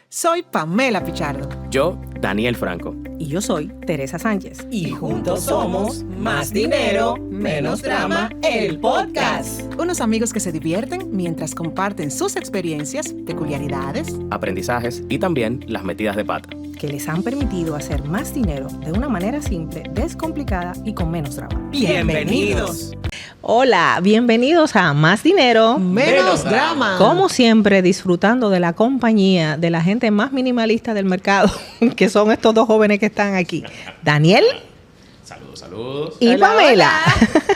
Soy Pamela Pichardo. Yo, Daniel Franco. Y yo soy Teresa Sánchez. Y juntos somos Más Dinero, Menos Drama, el podcast. Unos amigos que se divierten mientras comparten sus experiencias, peculiaridades, aprendizajes y también las metidas de pata. Que les han permitido hacer más dinero de una manera simple, descomplicada y con menos drama. ¡Bienvenidos! Hola, bienvenidos a Más Dinero, Menos Drama. Como siempre, disfrutando de la compañía de la gente más minimalista del mercado, que son estos dos jóvenes que están aquí. Daniel. Saludos. Y Hola, Pamela.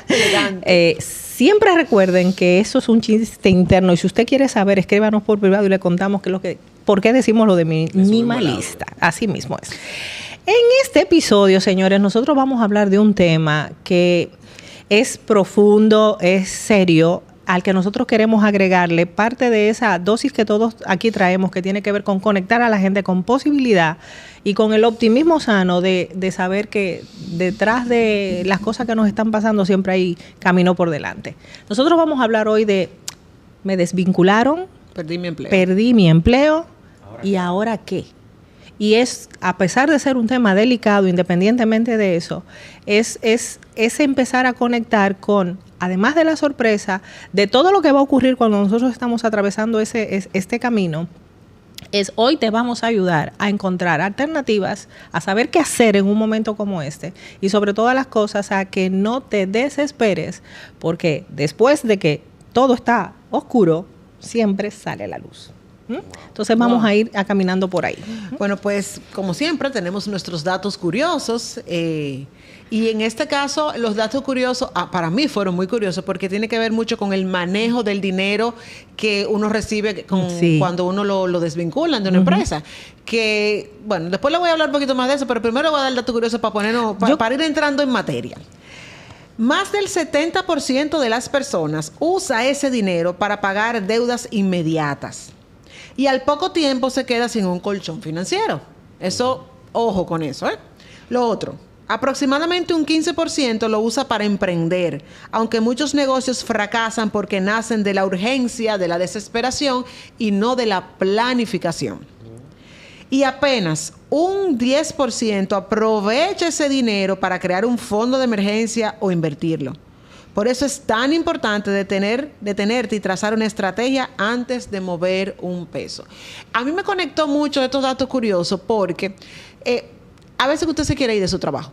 hola. Siempre recuerden que eso es un chiste interno y si usted quiere saber, escríbanos por privado y le contamos por qué decimos lo de minimalista. Así mismo es. En este episodio, señores, nosotros vamos a hablar de un tema que es profundo, es serio, al que nosotros queremos agregarle parte de esa dosis que todos aquí traemos, que tiene que ver con conectar a la gente con posibilidad y con el optimismo sano de saber que detrás de las cosas que nos están pasando siempre hay camino por delante. Nosotros vamos a hablar hoy de me desvincularon, Perdí mi empleo. ¿Y ahora qué? Y es, a pesar de ser un tema delicado, independientemente de eso, es empezar a conectar con, además de la sorpresa, de todo lo que va a ocurrir cuando nosotros estamos atravesando este camino, es hoy te vamos a ayudar a encontrar alternativas, a saber qué hacer en un momento como este y sobre todas las cosas a que no te desesperes, porque después de que todo está oscuro, siempre sale la luz. Entonces vamos a ir caminando por ahí. Bueno, pues como siempre tenemos nuestros datos curiosos y en este caso los datos curiosos para mí fueron muy curiosos porque tiene que ver mucho con el manejo del dinero que uno recibe cuando uno lo desvinculan de una empresa. Que, bueno, después le voy a hablar un poquito más de eso, pero primero voy a dar el dato curioso para ir entrando en materia. Más del 70% de las personas usa ese dinero para pagar deudas inmediatas. Y al poco tiempo se queda sin un colchón financiero. Eso, ojo con eso, ¿eh? Lo otro, aproximadamente un 15% lo usa para emprender, aunque muchos negocios fracasan porque nacen de la urgencia, de la desesperación y no de la planificación. Y apenas un 10% aprovecha ese dinero para crear un fondo de emergencia o invertirlo. Por eso es tan importante detenerte y trazar una estrategia antes de mover un peso. A mí me conectó mucho estos datos curiosos porque a veces usted se quiere ir de su trabajo.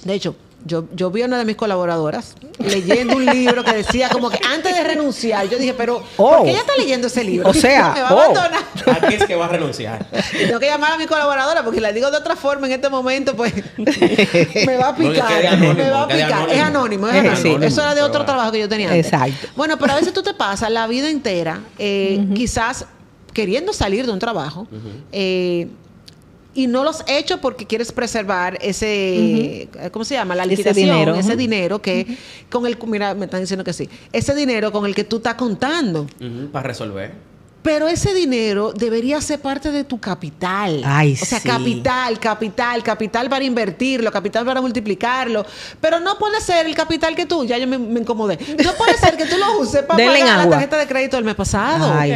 De hecho, yo vi a una de mis colaboradoras leyendo un libro que decía como que antes de renunciar, yo dije, pero ¿por qué ella está leyendo ese libro? O sea, me va a abandonar. Aquí es que va a renunciar. Tengo que llamar a mi colaboradora porque la digo de otra forma en este momento, pues me va a picar. Me va a picar. Es anónimo. Sí. Eso era de otro trabajo que yo tenía antes. Exacto. Bueno, pero a veces tú te pasas la vida entera quizás queriendo salir de un trabajo y no los he hecho porque quieres preservar ese, ¿cómo se llama? La liquidación, ese dinero que con el, mira, me están diciendo que sí, ese dinero con el que tú estás contando. Para resolver. Pero ese dinero debería ser parte de tu capital. Ay, o sea, sí. capital para invertirlo, capital para multiplicarlo. Pero no puede ser el capital que tú, ya yo me incomodé. No puede ser que tú lo uses para Denle pagar la agua. tarjeta de crédito del mes pasado. Ay,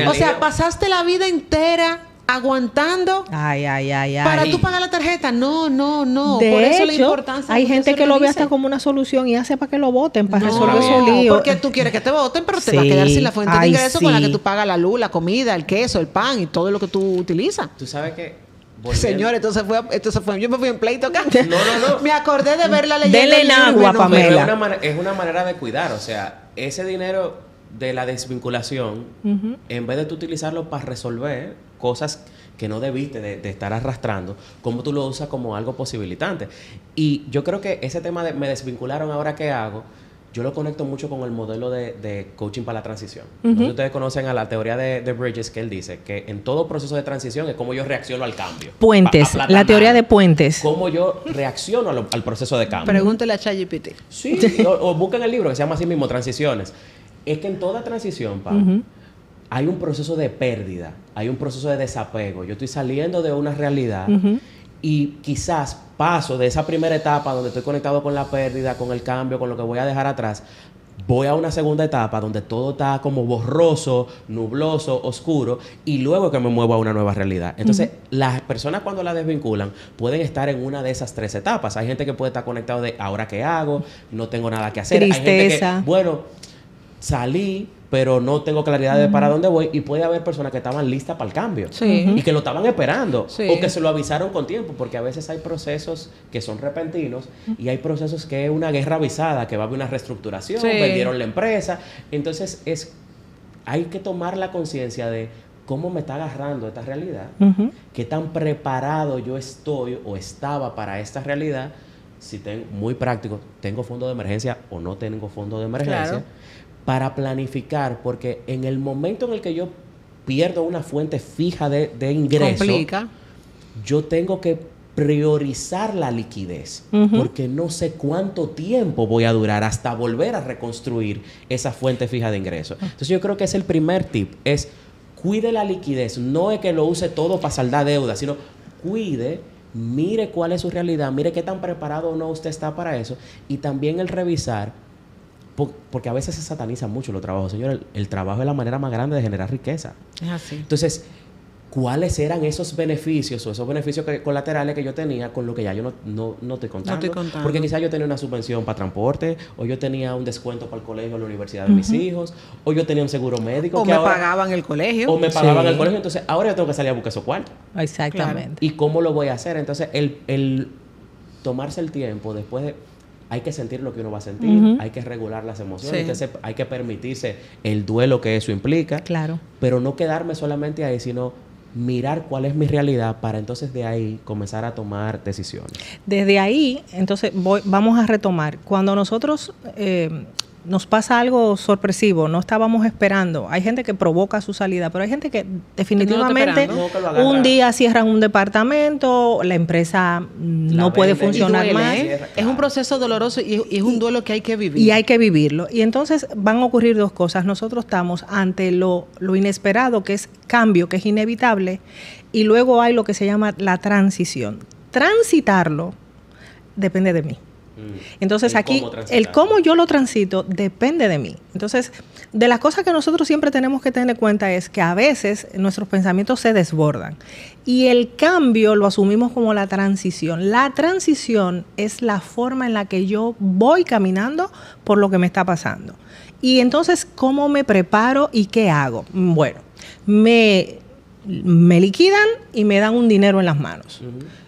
O sea, pasaste la vida entera aguantando para tú pagar la tarjeta. No. De Por eso hecho, la importancia. hay de que gente se que lo ve revise. hasta como una solución y hace para que lo voten, para resolver no, su lío. Porque tú quieres que te voten, pero te va a quedar sin la fuente de ingreso con la que tú pagas la luz, la comida, el queso, el pan y todo lo que tú utilizas. Tú sabes que... Señor, entonces fue, yo me fui en pleito acá. No. Me acordé de ver la leyenda. Denle del en libro agua, y no- Pamela. Es una manera de cuidar. O sea, ese dinero de la desvinculación, en vez de tú utilizarlo para resolver cosas que no debiste de estar arrastrando, cómo tú lo usas como algo posibilitante. Y yo creo que ese tema de me desvincularon, ¿ahora qué hago? Yo lo conecto mucho con el modelo de coaching para la transición. No sé si ustedes conocen a la teoría de Bridges, que él dice que en todo proceso de transición es como yo reacciono al cambio. Puentes, la teoría de puentes. Cómo yo reacciono al proceso de cambio. Pregúntele a ChatGPT. Sí, o busquen el libro que se llama así mismo, Transiciones. Es que en toda transición, hay un proceso de pérdida, hay un proceso de desapego. Yo estoy saliendo de una realidad y quizás paso de esa primera etapa donde estoy conectado con la pérdida, con el cambio, con lo que voy a dejar atrás, voy a una segunda etapa donde todo está como borroso, nubloso, oscuro, y luego que me muevo a una nueva realidad. Entonces, las personas cuando la desvinculan pueden estar en una de esas 3 etapas. Hay gente que puede estar conectado de ¿ahora qué hago? No tengo nada que hacer. Tristeza. Hay gente que, bueno, salí, pero no tengo claridad de para dónde voy, y puede haber personas que estaban listas para el cambio y que lo estaban esperando o que se lo avisaron con tiempo, porque a veces hay procesos que son repentinos y hay procesos que es una guerra avisada, que va a haber una reestructuración, vendieron la empresa. Entonces hay que tomar la conciencia de cómo me está agarrando esta realidad, qué tan preparado yo estoy o estaba para esta realidad, si tengo, muy práctico, tengo fondo de emergencia o no tengo fondo de emergencia, para planificar, porque en el momento en el que yo pierdo una fuente fija de ingreso, yo tengo que priorizar la liquidez, porque no sé cuánto tiempo voy a durar hasta volver a reconstruir esa fuente fija de ingreso. Entonces yo creo que es el primer tip, es cuide la liquidez, no es que lo use todo para saldar deuda, sino cuide, mire cuál es su realidad, mire qué tan preparado o no usted está para eso, y también el revisar, porque a veces se sataniza mucho los trabajos. Señor, el trabajo es la manera más grande de generar riqueza. Es así. Entonces, ¿cuáles eran esos beneficios o esos beneficios colaterales que yo tenía con lo que ya yo no estoy contando? Porque quizás yo tenía una subvención para transporte, o yo tenía un descuento para el colegio o la universidad de mis hijos, o yo tenía un seguro médico. O me pagaban el colegio. O me pagaban el colegio. Entonces, ahora yo tengo que salir a buscar esos cuartos. Exactamente. Claro. ¿Y cómo lo voy a hacer? Entonces, el tomarse el tiempo después de... Hay que sentir lo que uno va a sentir, hay que regular las emociones, entonces hay que permitirse el duelo que eso implica, pero no quedarme solamente ahí, sino mirar cuál es mi realidad para entonces de ahí comenzar a tomar decisiones. Desde ahí, entonces vamos a retomar. Cuando nosotros nos pasa algo sorpresivo, no estábamos esperando. Hay gente que provoca su salida, pero hay gente que definitivamente un día cierran un departamento, la empresa no puede funcionar más. Es un proceso doloroso y es un duelo que hay que vivir. Y hay que vivirlo. Y entonces van a ocurrir 2 cosas. Nosotros estamos ante lo inesperado, que es cambio, que es inevitable, y luego hay lo que se llama la transición. Transitarlo depende de mí. Entonces aquí el cómo yo lo transito depende de mí. Entonces, de las cosas que nosotros siempre tenemos que tener en cuenta es que a veces nuestros pensamientos se desbordan y el cambio lo asumimos como la transición. La transición es la forma en la que yo voy caminando por lo que me está pasando. Y entonces, ¿cómo me preparo y qué hago? Bueno, me liquidan y me dan un dinero en las manos.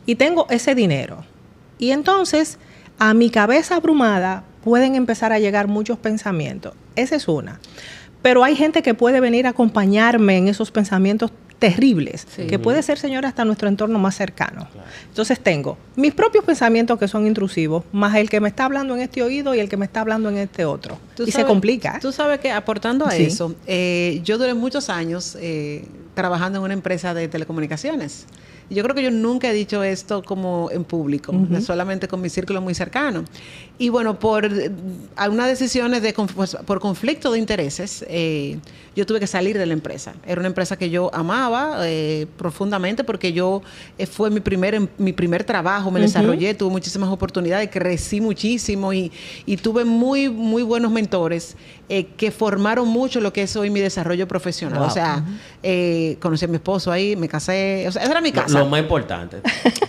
Y tengo ese dinero. Y entonces, a mi cabeza abrumada pueden empezar a llegar muchos pensamientos. Esa es una. Pero hay gente que puede venir a acompañarme en esos pensamientos terribles, que puede ser, señora, hasta nuestro entorno más cercano. Entonces tengo mis propios pensamientos que son intrusivos, más el que me está hablando en este oído y el que me está hablando en este otro. Se complica. Tú sabes que aportando a eso, yo duré muchos años trabajando en una empresa de telecomunicaciones. Yo creo que yo nunca he dicho esto como en público, solamente con mi círculo muy cercano. Y bueno, por algunas decisiones por conflicto de intereses, yo tuve que salir de la empresa. Era una empresa que yo amaba profundamente porque fue mi primer trabajo, me desarrollé, tuve muchísimas oportunidades, crecí muchísimo y tuve muy, muy buenos mentores que formaron mucho lo que es hoy mi desarrollo profesional. O sea, conocí a mi esposo ahí, me casé, o sea, esa era mi casa. Lo más importante.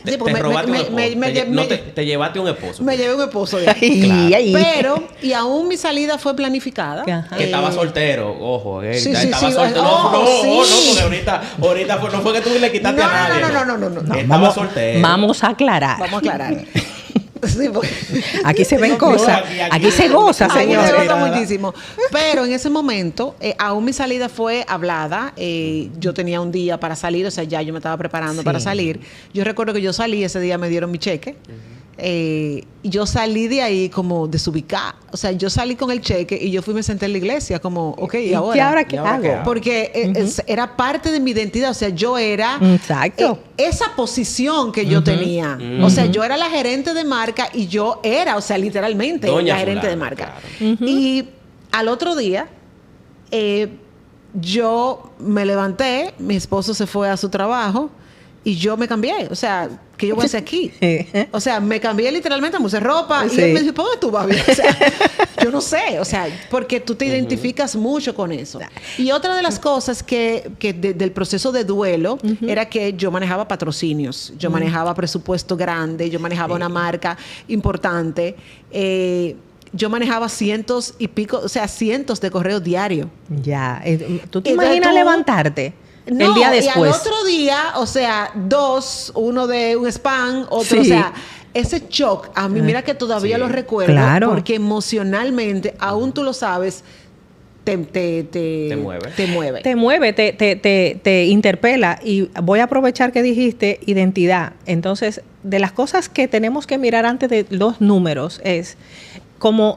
Te robaste un esposo. Te llevaste un esposo. Me llevé un esposo de ahí. Pero, y aún mi salida fue planificada. Que estaba soltero, ojo. Estaba soltero. No, porque ahorita no fue que tú le quitaste a nadie. No. Estaba soltero. Vamos a aclarar. Sí, aquí se ven cosas. Aquí se goza, señores. Se goza muchísimo. Pero en ese momento, aún mi salida fue hablada. Yo tenía un día para salir, o sea, ya yo me estaba preparando para salir. Yo recuerdo que yo salí, ese día me dieron mi cheque. Yo salí de ahí como desubicada. O sea, yo salí con el cheque y yo me senté en la iglesia como, ok, ¿y ahora? ¿Y ahora qué hago? Porque era parte de mi identidad. O sea, yo era esa posición que yo tenía. O sea, yo era la gerente de marca y yo era, o sea, literalmente la gerente de marca. Y al otro día, yo me levanté, mi esposo se fue a su trabajo y yo me cambié. O sea, ¿qué yo voy a hacer aquí? O sea, me cambié literalmente, me puse ropa y él me dijo, ¿por dónde tú vas? O sea, yo no sé, o sea, porque tú te identificas mucho con eso. Y otra de las cosas que del proceso de duelo era que yo manejaba patrocinios, yo manejaba presupuesto grande, yo manejaba una marca importante, yo manejaba cientos y pico, o sea, cientos de correos diarios. Ya. ¿Tú te imaginas levantarte el día después? Y al otro día, o sea, uno de un spam, otro, o sea, ese shock, a mí mira que todavía lo recuerdo, porque emocionalmente, aún tú lo sabes, te mueve. Te interpela. Y voy a aprovechar que dijiste identidad. Entonces, de las cosas que tenemos que mirar antes de los números es como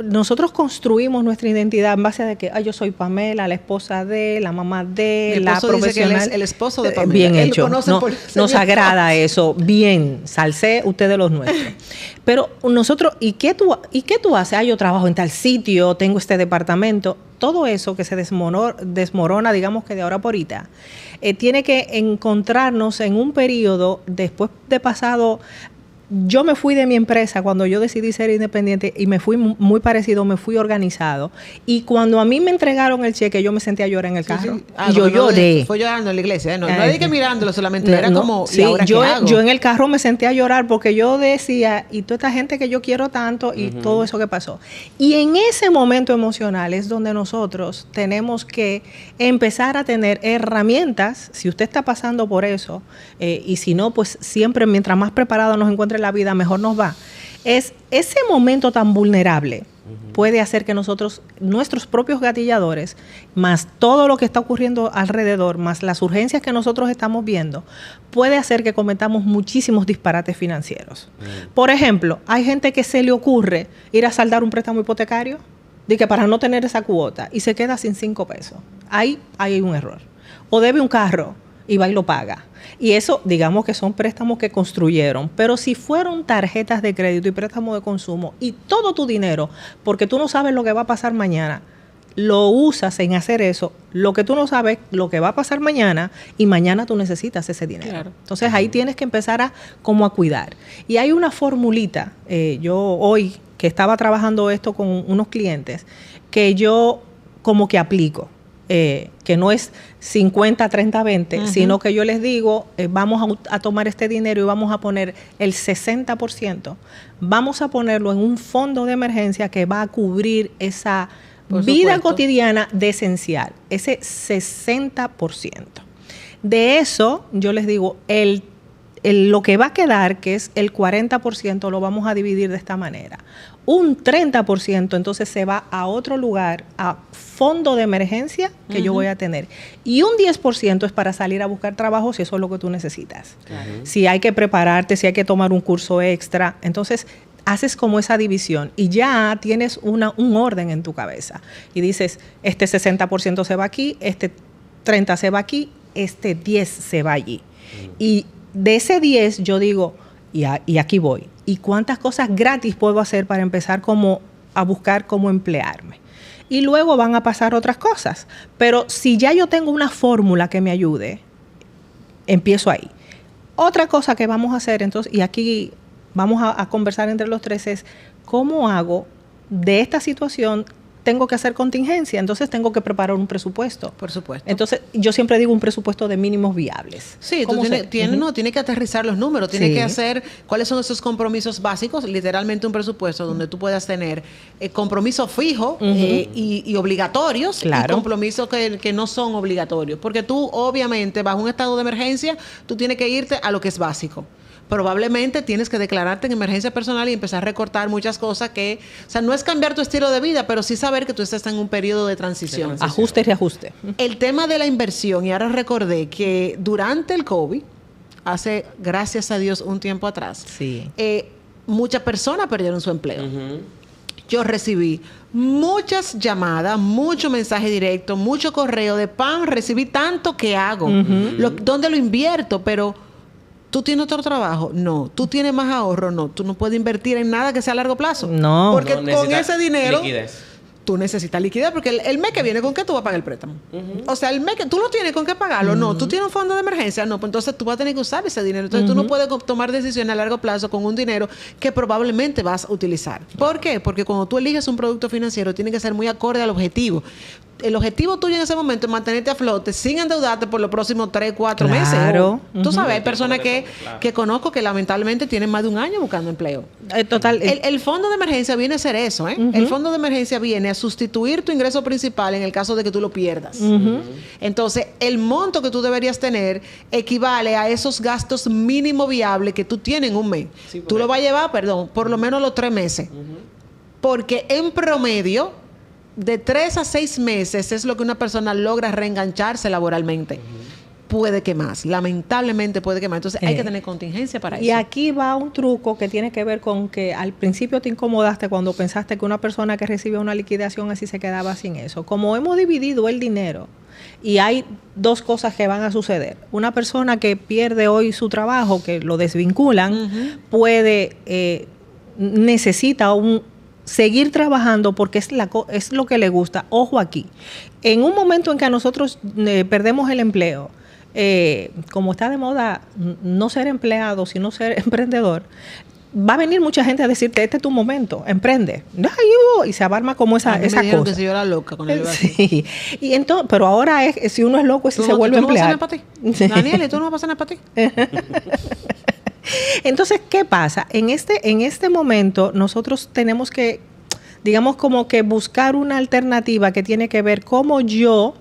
nosotros construimos nuestra identidad en base a de que yo soy Pamela, la esposa de, la mamá de, la profesional. Dice que él es el esposo de Pamela. Bien hecho. Nos agrada eso. Bien. Salsé, usted de los nuestros. Pero nosotros, ¿y qué tú haces? Yo trabajo en tal sitio, tengo este departamento. Todo eso que se desmorona, digamos que de ahora por ahorita, tiene que encontrarnos en un periodo después de pasado. Yo me fui de mi empresa cuando yo decidí ser independiente y me fui muy parecido, me fui organizado. Y cuando a mí me entregaron el cheque, yo me senté a llorar en el carro. Y yo lloré. Fue llorando en la iglesia, no hay que mirándolo solamente, era como, sí, yo en el carro me senté a llorar porque yo decía, y toda esta gente que yo quiero tanto y todo eso que pasó. Y en ese momento emocional es donde nosotros tenemos que empezar a tener herramientas, si usted está pasando por eso, y si no, pues siempre mientras más preparado nos encuentre la vida, mejor nos va. Es ese momento tan vulnerable puede hacer que nuestros propios gatilladores, más todo lo que está ocurriendo alrededor, más las urgencias que nosotros estamos viendo, puede hacer que cometamos muchísimos disparates financieros. Por ejemplo, hay gente que se le ocurre ir a saldar un préstamo hipotecario de que para no tener esa cuota y se queda sin 5 pesos. Ahí hay un error. O debe un carro y va y lo paga. Y eso, digamos que son préstamos que construyeron. Pero si fueron tarjetas de crédito y préstamos de consumo y todo tu dinero, porque tú no sabes lo que va a pasar mañana, lo usas en hacer eso, lo que tú no sabes, lo que va a pasar mañana, y mañana tú necesitas ese dinero. Claro. Entonces ahí tienes que empezar a cuidar. Y hay una formulita, yo hoy que estaba trabajando esto con unos clientes, que yo como que aplico. Que no es 50, 30, 20, sino que yo les digo, vamos a tomar este dinero y vamos a poner el 60%, vamos a ponerlo en un fondo de emergencia que va a cubrir esa vida cotidiana de esencial, ese 60%. De eso, yo les digo, lo que va a quedar, que es el 40%, lo vamos a dividir de esta manera. Un 30% entonces se va a otro lugar, a fondo de emergencia que yo voy a tener. Y un 10% es para salir a buscar trabajo si eso es lo que tú necesitas. Si hay que prepararte, si hay que tomar un curso extra. Entonces, haces como esa división y ya tienes un orden en tu cabeza. Y dices, este 60% se va aquí, este 30% se va aquí, este 10% se va allí. Y de ese 10 yo digo, y aquí voy. ¿Y cuántas cosas gratis puedo hacer para empezar a buscar cómo emplearme? Y luego van a pasar otras cosas. Pero si ya yo tengo una fórmula que me ayude, empiezo ahí. Otra cosa que vamos a hacer, entonces, y aquí vamos a conversar entre los tres, es cómo hago de esta situación. Tengo que hacer contingencia, entonces tengo que preparar un presupuesto. Por supuesto. Entonces, yo siempre digo un presupuesto de mínimos viables. Sí, tú tienes que aterrizar los números, tienes que hacer cuáles son esos compromisos básicos, literalmente un presupuesto donde tú puedas tener compromisos fijos y obligatorios, y compromisos que no son obligatorios. Porque tú, obviamente, bajo un estado de emergencia, tú tienes que irte a lo que es básico. Probablemente tienes que declararte en emergencia personal y empezar a recortar muchas cosas que, o sea, no es cambiar tu estilo de vida, pero sí saber que tú estás en un periodo de transición. Ajuste y reajuste. El tema de la inversión, y ahora recordé que durante el COVID, hace, gracias a Dios, un tiempo atrás, muchas personas perdieron su empleo. Yo recibí muchas llamadas, mucho mensaje directo, mucho correo de Pam, recibí tanto que hago. ¿Dónde lo invierto? Pero ¿tú tienes otro trabajo? No. ¿Tú tienes más ahorro? No. Tú no puedes invertir en nada que sea a largo plazo. No. Porque con ese dinero, liquidez. tú necesitas liquidez, porque el mes que viene, ¿con qué tú vas a pagar el préstamo? O sea, el mes que tú no tienes con qué pagarlo, no. Tú tienes un fondo de emergencia, no, pues entonces tú vas a tener que usar ese dinero. Entonces tú no puedes tomar decisiones a largo plazo con un dinero que probablemente vas a utilizar. ¿Por qué? Porque cuando tú eliges un producto financiero, tiene que ser muy acorde al objetivo. El objetivo tuyo en ese momento es mantenerte a flote sin endeudarte por los próximos 3, 4 meses. Claro. Tú sabes, hay personas que conozco que lamentablemente tienen más de un año buscando empleo. Total. El fondo de emergencia viene a ser eso, ¿eh? El fondo de emergencia viene a sustituir tu ingreso principal en el caso de que tú lo pierdas. Entonces, el monto que tú deberías tener equivale a esos gastos mínimo viables que tú tienes en un mes. Sí, tú lo vas a llevar, por lo menos los 3 meses. Porque en promedio, de 3 a 6 meses es lo que una persona logra reengancharse laboralmente. Puede que más, lamentablemente puede que más. Entonces hay que tener contingencia para eso. Y aquí va un truco que tiene que ver con que al principio te incomodaste cuando pensaste que una persona que recibía una liquidación así se quedaba sin eso. Como hemos dividido el dinero y hay 2 cosas que van a suceder. Una persona que pierde hoy su trabajo, que lo desvinculan, necesita seguir trabajando porque es lo que le gusta. Ojo aquí, en un momento en que a nosotros perdemos el empleo, como está de moda no ser empleado, sino ser emprendedor, va a venir mucha gente a decirte, este es tu momento, emprende. Y se abarma como esa cosa. Que si yo era loca con el sí. Y entonces, pero ahora si uno es loco, si se vuelve empleado. ¿Tú no vas a pasar nada para ti? Daniel, ¿tú no vas a pasar nada para ti? Entonces, ¿qué pasa? En este momento nosotros tenemos que, digamos, como que buscar una alternativa que tiene que ver cómo yo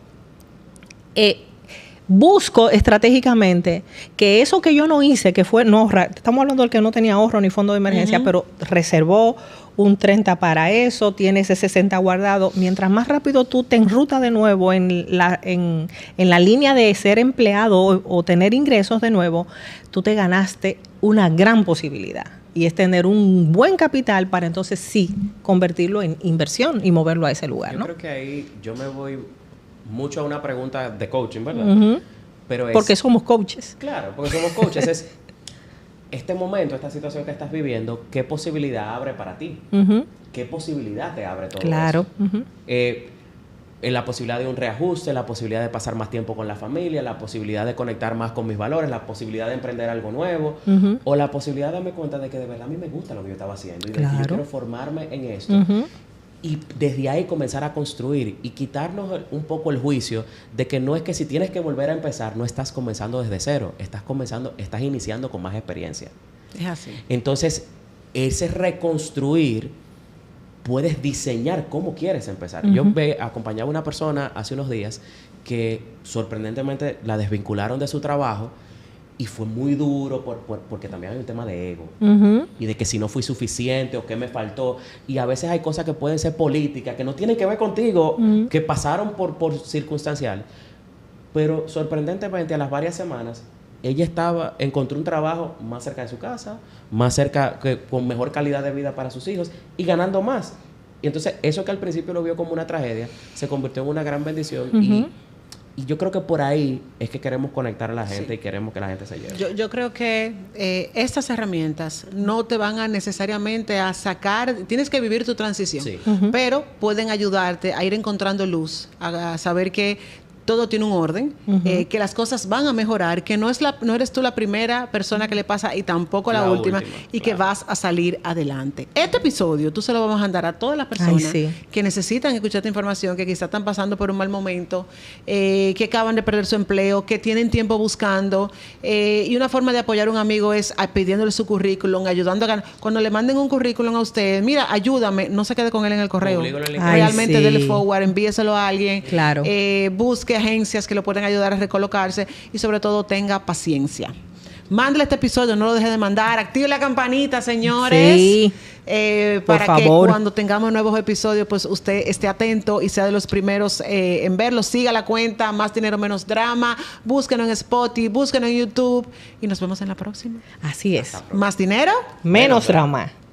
busco estratégicamente que eso que yo no hice, que fue no ahorrar, estamos hablando del que no tenía ahorro ni fondo de emergencia, pero reservó un 30 para eso, tiene ese 60 guardado. Mientras más rápido tú te enrutas de nuevo en la línea de ser empleado o tener ingresos de nuevo, tú te ganaste una gran posibilidad. Y es tener un buen capital para entonces sí convertirlo en inversión y moverlo a ese lugar, ¿no? Yo creo que ahí yo me voy mucho a una pregunta de coaching, ¿verdad? Pero porque somos coaches. Claro, porque somos coaches. Es este momento, esta situación que estás viviendo, ¿qué posibilidad abre para ti? ¿Qué posibilidad te abre todo claro. eso? La posibilidad de un reajuste, la posibilidad de pasar más tiempo con la familia, la posibilidad de conectar más con mis valores, la posibilidad de emprender algo nuevo, o la posibilidad de darme cuenta de que de verdad a mí me gusta lo que yo estaba haciendo y de que yo quiero formarme en esto. Y desde ahí comenzar a construir y quitarnos un poco el juicio de que no es que si tienes que volver a empezar, no estás comenzando desde cero, estás iniciando con más experiencia. Es así. Entonces, ese reconstruir, puedes diseñar cómo quieres empezar. Yo acompañaba a una persona hace unos días que sorprendentemente la desvincularon de su trabajo y fue muy duro porque también hay un tema de ego y de que si no fui suficiente o qué me faltó, y a veces hay cosas que pueden ser políticas que no tienen que ver contigo, que pasaron por circunstancial, pero sorprendentemente a las varias semanas ella encontró un trabajo más cerca de su casa, más cerca, con mejor calidad de vida para sus hijos y ganando más. Y entonces eso que al principio lo vio como una tragedia se convirtió en una gran bendición. Y yo creo que por ahí es que queremos conectar a la gente y queremos que la gente se lleve. Yo creo que estas herramientas no te van a necesariamente a sacar, tienes que vivir tu transición, pero pueden ayudarte a ir encontrando luz, a saber que todo tiene un orden, que las cosas van a mejorar, que no eres tú la primera persona que le pasa y tampoco la última y que vas a salir adelante. Este episodio tú se lo vamos a mandar a todas las personas que necesitan escuchar esta información, que quizás están pasando por un mal momento, que acaban de perder su empleo, que tienen tiempo buscando, y una forma de apoyar a un amigo es pidiéndole su currículum, ayudando a ganar. Cuando le manden un currículum a usted, mira, ayúdame, no se quede con él en el correo. Realmente dele forward, envíeselo a alguien. Claro. Busque agencias que lo pueden ayudar a recolocarse y sobre todo tenga paciencia. Mándale este episodio, no lo deje de mandar, active la campanita, señores. Sí. Para que cuando tengamos nuevos episodios, pues usted esté atento y sea de los primeros en verlos. Siga la cuenta Más Dinero Menos Drama, búsquenos en Spotify, búsquenos en YouTube y nos vemos en la próxima. Así es. Más dinero, menos drama.